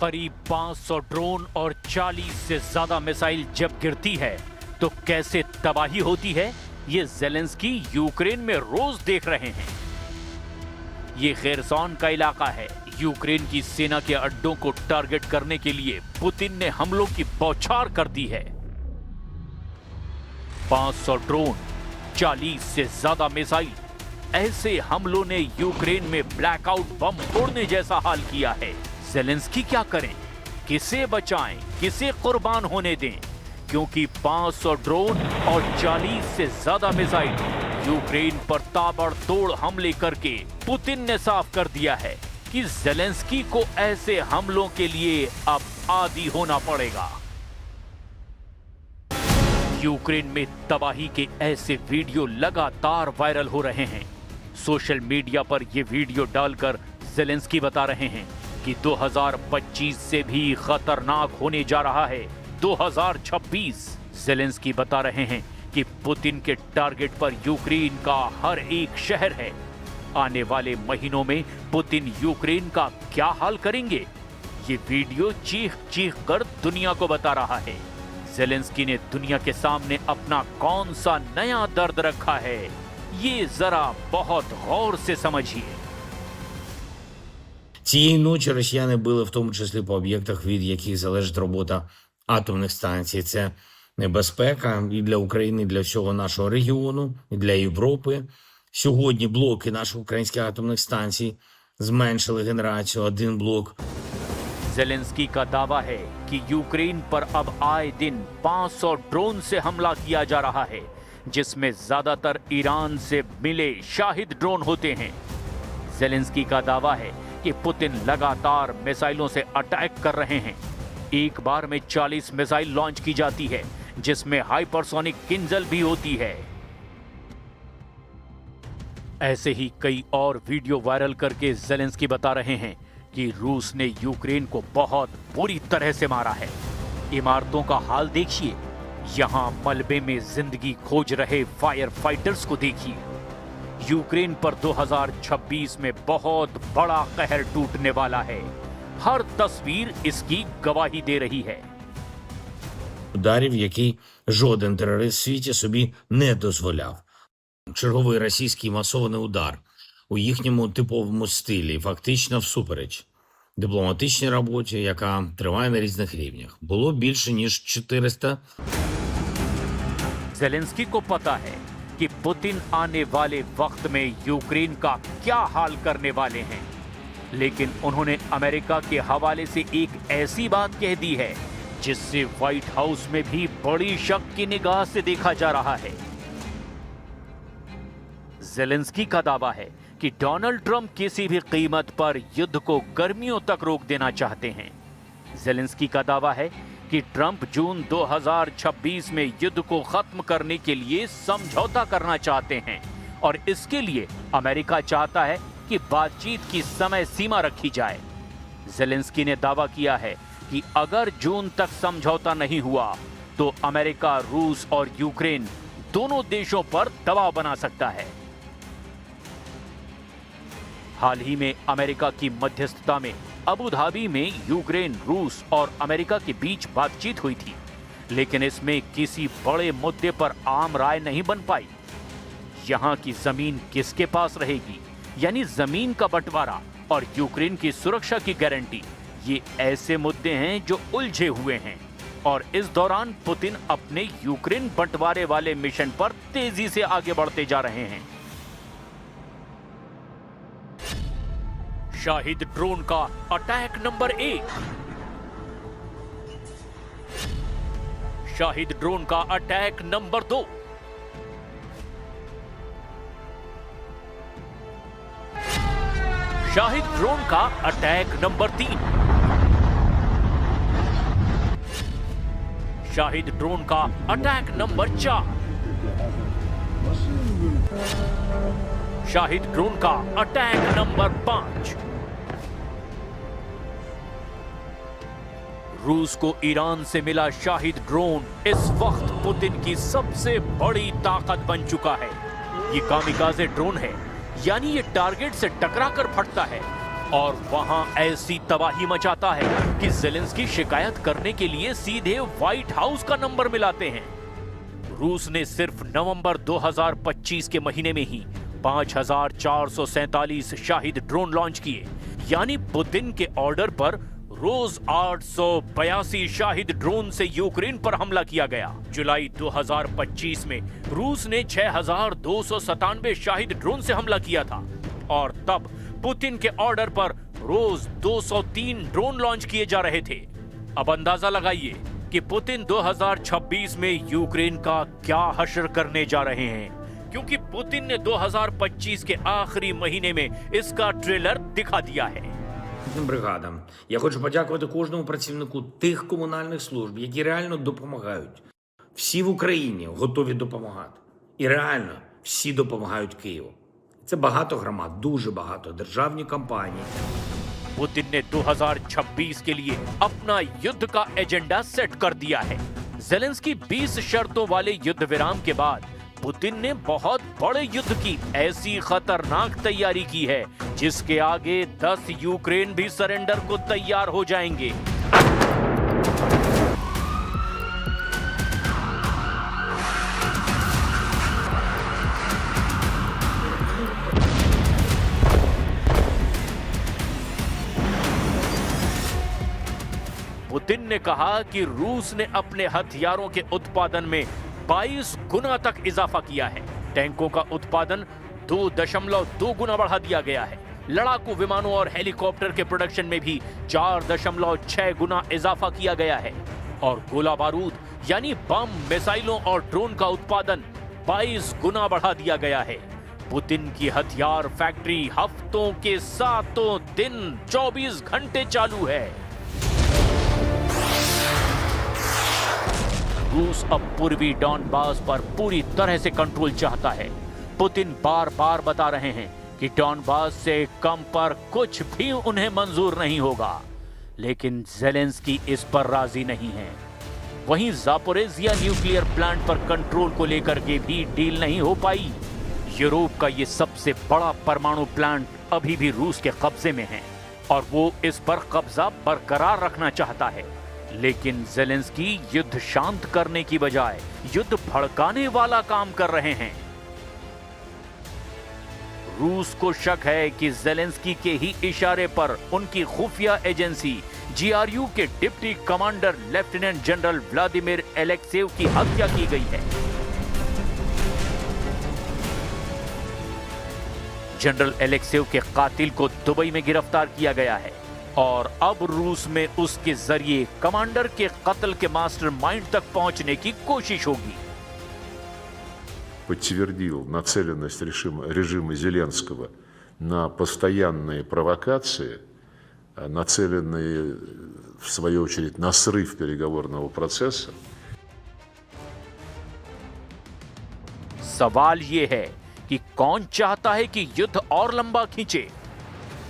करीब 500 ड्रोन और 40 से ज्यादा मिसाइल जब गिरती है तो कैसे तबाही होती है, ये ज़ेलेंस्की यूक्रेन में रोज देख रहे हैं। ये खेरसॉन का इलाका है। यूक्रेन की सेना के अड्डों को टारगेट करने के लिए पुतिन ने हमलों की बौछार कर दी है। 500 ड्रोन, 40 से ज्यादा मिसाइल, ऐसे हमलों ने यूक्रेन में ब्लैकआउट बम फोड़ने जैसा हाल किया है। ज़ेलेंस्की क्या करें, किसे बचाएं, किसे कुर्बान होने दें, क्योंकि 500 ड्रोन और 40 से ज्यादा मिसाइल यूक्रेन पर ताबड़तोड़ हमले करके पुतिन ने साफ कर दिया है कि ज़ेलेंस्की को ऐसे हमलों के लिए अब आदी होना पड़ेगा। यूक्रेन में तबाही के ऐसे वीडियो लगातार वायरल हो रहे हैं। सोशल मीडिया पर ये वीडियो डालकर ज़ेलेंस्की बता रहे हैं कि 2025 से भी खतरनाक होने जा रहा है 2026। ज़ेलेंस्की बता रहे हैं कि पुतिन के टारगेट पर यूक्रेन का हर एक शहर है। आने वाले महीनों में पुतिन यूक्रेन का क्या हाल करेंगे, ये वीडियो चीख चीख कर दुनिया को बता रहा है। ज़ेलेंस्की ने दुनिया के सामने अपना कौन सा नया दर्द रखा है, ये जरा बहुत गौर से समझिए। Цієї ночі росіяни били в тому числі по об'єктах, від яких залежить робота атомних станцій. Це небезпека і для України, і для всього нашого регіону, і для Європи. Сьогодні блоки наших українських атомних станцій зменшили генерацію, один блок. ज़ेलेंस्की का दावा है कि यूक्रेन पर अब आए दिन 500 ड्रोन से हमला किया जा रहा है, जिसमें ज्यादातर ईरान से मिले शाहिद ड्रोन होते हैं। ज़ेलेंस्की का दावा है कि पुतिन लगातार मिसाइलों से अटैक कर रहे हैं। एक बार में 40 मिसाइल लॉन्च की जाती है, जिसमें हाइपरसोनिक किंजल भी होती है। ऐसे ही कई और वीडियो वायरल करके ज़ेलेंस्की बता रहे हैं कि रूस ने यूक्रेन को बहुत बुरी तरह से मारा है। इमारतों का हाल देखिए, यहां मलबे में जिंदगी खोज रहे फायर फाइटर्स को देखिए। यूक्रेन पर 2026 में बहुत बड़ा कहर टूटने वाला है। हर तस्वीर इसकी गवाही दे रही है। Ударів, який жоден терорист в світі собі не дозволяв. Черговий російський масований удар у їхньому типовому стилі, фактично всупереч дипломатичній роботі, яка триває на різних рівнях. Було більше ніж 400. ज़ेलेंस्की को पता है कि पुतिन आने वाले वक्त में यूक्रेन का क्या हाल करने वाले हैं, लेकिन उन्होंने अमेरिका के हवाले से एक ऐसी बात कह दी है जिससे व्हाइट हाउस में भी बड़ी शक की निगाह से देखा जा रहा है। ज़ेलेंस्की का दावा है कि डोनाल्ड ट्रंप किसी भी कीमत पर युद्ध को गर्मियों तक रोक देना चाहते हैं। ज़ेलेंस्की का दावा है कि ट्रंप जून 2026 में युद्ध को खत्म करने के लिए समझौता करना चाहते हैं और इसके लिए अमेरिका चाहता है कि बातचीत की समय सीमा रखी जाए। ज़ेलेंस्की ने दावा किया है कि अगर जून तक समझौता नहीं हुआ तो अमेरिका, रूस और यूक्रेन दोनों देशों पर दबाव बना सकता है। हाल ही में अमेरिका की मध्यस्थता में अबू धाबी में यूक्रेन, रूस और अमेरिका के बीच बातचीत हुई थी, लेकिन इसमें किसी बड़े मुद्दे पर आम राय नहीं बन पाई। यहां की जमीन किसके पास रहेगी, यानी जमीन का बंटवारा और यूक्रेन की सुरक्षा की गारंटी, ये ऐसे मुद्दे हैं जो उलझे हुए हैं और इस दौरान पुतिन अपने यूक्रेन बंटवारे वाले मिशन पर तेजी से आगे बढ़ते जा रहे हैं। शाहिद ड्रोन का अटैक नंबर 1। शाहिद ड्रोन का अटैक नंबर 2। शाहिद ड्रोन का अटैक नंबर 3। शाहिद ड्रोन का अटैक नंबर 4। शाहिद ड्रोन का अटैक नंबर 5। रूस को ईरान से मिला शाहिद ड्रोन इस वक्त पुतिन की सबसे बड़ी ताकत बन चुका है। ये कामिकाज़े ड्रोन है, यानी ये टारगेट से टकराकर फटता है और वहां ऐसी तबाही मचाता है कि ज़ेलेंस्की शिकायत करने के लिए सीधे व्हाइट हाउस का नंबर मिलाते हैं। रूस ने सिर्फ नवंबर 2025 के महीने में ही 5,447 शाहिद ड्रोन लॉन्च किए, यानी पुतिन के ऑर्डर पर रोज 882 शाहिद ड्रोन से यूक्रेन पर हमला किया गया। जुलाई 2025 में रूस ने 6,297 शाहिद ड्रोन से हमला किया था और तब पुतिन के ऑर्डर पर रोज 203 ड्रोन लॉन्च किए जा रहे थे। अब अंदाजा लगाइए कि पुतिन 2026 में यूक्रेन का क्या हश्र करने जा रहे हैं, क्योंकि पुतिन ने 2025 के आखिरी महीने में इसका ट्रेलर दिखा दिया है। Бригадам. Я хочу подякувати кожному працівнику тих комунальних служб, які реально допомагають. Всі в Україні готові допомагати. І реально всі допомагають Києву. Це багато громад, дуже багато, державні компанії. पुतिन ने 2026 के लिए अपना युद्ध का एजेंडा सेट कर दिया है। ज़ेलेंस्की 20 शर्तों वाले युद्ध विराम के बाद पुतिन ने बहुत बड़े युद्ध की ऐसी खतरनाक तैयारी की है जिसके आगे 10 यूक्रेन भी सरेंडर को तैयार हो जाएंगे। पुतिन ने कहा कि रूस ने अपने हथियारों के उत्पादन में 22 गुना तक इजाफा किया है। टैंकों का उत्पादन 2.2 गुना बढ़ा दिया गया है। लड़ाकू विमानों और हेलीकॉप्टर के प्रोडक्शन में भी 4.6 गुना इजाफा किया गया है और गोला बारूद यानी बम, मिसाइलों और ड्रोन का उत्पादन 22 गुना बढ़ा दिया गया है। पुतिन की हथियार फैक्ट्री हफ्तों के 7 दिन 24 घंटे चालू है। रूस अब पूर्वी डॉनबास पर पूरी तरह से कंट्रोल चाहता है। पुतिन बार बार बता रहे हैं कि डॉनबास से कम पर कुछ भी उन्हें मंजूर नहीं होगा, लेकिन ज़ेलेंस्की इस पर राजी नहीं है। वहीं ज़ापोरिज़िया न्यूक्लियर प्लांट पर कंट्रोल को लेकर के भी डील नहीं हो पाई। यूरोप का ये सबसे बड़ा परमाणु प्लांट अभी भी रूस के कब्जे में है और वो इस पर कब्जा बरकरार रखना चाहता है। लेकिन ज़ेलेंस्की युद्ध शांत करने की बजाय युद्ध भड़काने वाला काम कर रहे हैं। रूस को शक है कि ज़ेलेंस्की के ही इशारे पर उनकी खुफिया एजेंसी GRU के deputy commander lieutenant general Vladimir Alekseyev की हत्या की गई है। जनरल एलेक्सेव के कातिल को दुबई में गिरफ्तार किया गया है और अब रूस में उसके जरिए कमांडर के कत्ल के मास्टरमाइंड तक पहुंचने की कोशिश होगी। Подтвердил нацеленность режима Зеленского на постоянные провокации, нацеленные, в свою очередь, на срыв переговорного процесса. सवाल ये है कि कौन चाहता है कि युद्ध और लंबा खींचे।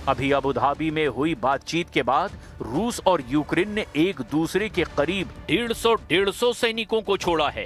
अभी अबू धाबी में हुई बातचीत के बाद रूस और यूक्रेन ने एक दूसरे के करीब 150 सैनिकों को छोड़ा है।